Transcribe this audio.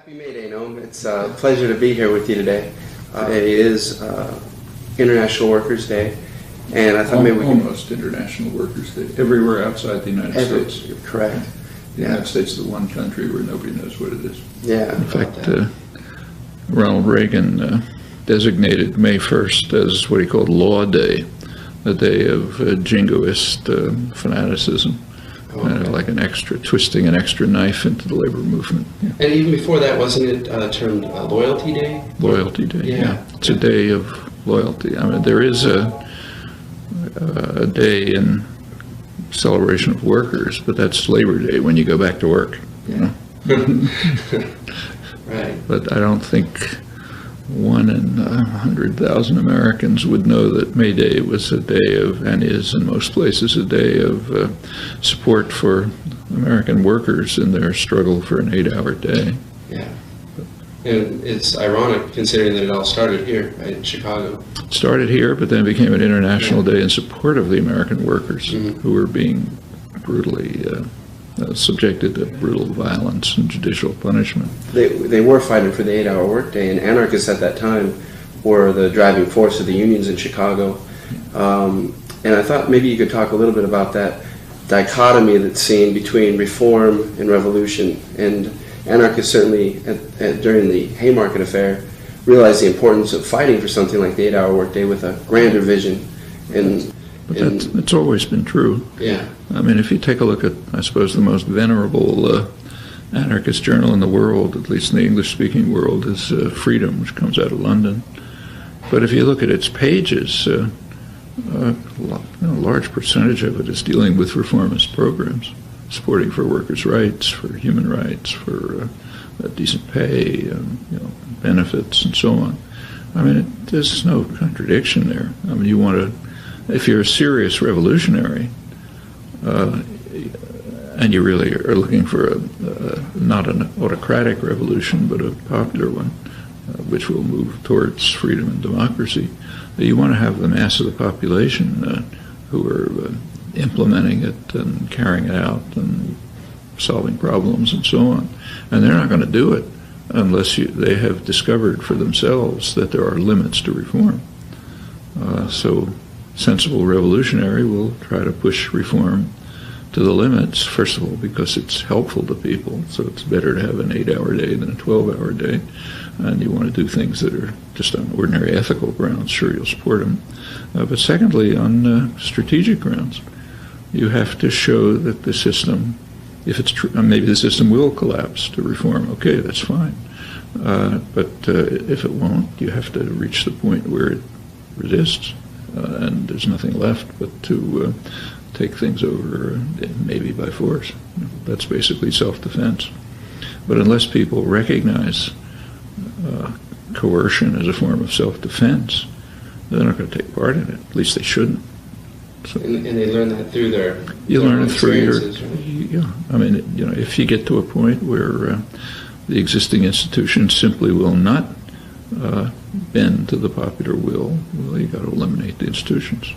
Happy May Day, Noam. It's a pleasure to be here with you today. Today is International Workers' Day, and I thought maybe we could... Almost International Workers' Day. Everywhere outside the United States. Correct. The United States is the one country where nobody knows what it is. Yeah. In fact, Ronald Reagan designated May 1st as what he called Law Day, a day of jingoist fanaticism. Like twisting an extra knife into the labor movement. Yeah. And even before that, wasn't it termed Loyalty Day? Loyalty Day, yeah. It's a day of loyalty. I mean, there is a day in celebration of workers, but that's Labor Day when you go back to work. You know? Right. But I don't think 1 in 100,000 Americans would know that May Day was a day of, and is in most places, a day of support for American workers in their struggle for an 8-hour day. Yeah. And it's ironic considering that it all started here, right, in Chicago. It started here, but then became an international day in support of the American workers who were being brutally subjected to brutal violence and judicial punishment. They were fighting for the 8-hour workday, and anarchists at that time were the driving force of the unions in Chicago. And I thought maybe you could talk a little bit about that dichotomy that's seen between reform and revolution. And anarchists certainly, during the Haymarket Affair, realized the importance of fighting for something like the 8-hour workday with a grander vision. But it's always been true. Yeah. I mean, if you take a look at, I suppose, the most venerable anarchist journal in the world, at least in the English-speaking world, is Freedom, which comes out of London. But if you look at its pages, a large percentage of it is dealing with reformist programs, supporting for workers' rights, for human rights, for decent pay, benefits, and so on. I mean, there's no contradiction there. I mean, if you're a serious revolutionary, and you really are looking for not an autocratic revolution, but a popular one, which will move towards freedom and democracy, you want to have the mass of the population who are implementing it and carrying it out and solving problems and so on. And they're not going to do it unless they have discovered for themselves that there are limits to reform. So sensible revolutionary will try to push reform to the limits, first of all, because it's helpful to people, so it's better to have an 8-hour day than a 12-hour day, and you want to do things that are just on ordinary ethical grounds, sure, you'll support them. But secondly, on strategic grounds, you have to show that the system, if it's true, maybe the system will collapse to reform, okay, that's fine. But if it won't, you have to reach the point where it resists. And there's nothing left but to take things over, maybe by force. That's basically self-defense. But unless people recognize coercion as a form of self-defense, they're not going to take part in it. At least they shouldn't. So, and they learn that through their learn it through your, right? Yeah. I mean, if you get to a point where the existing institutions simply will not bend to the popular will, well, you got to eliminate the institutions.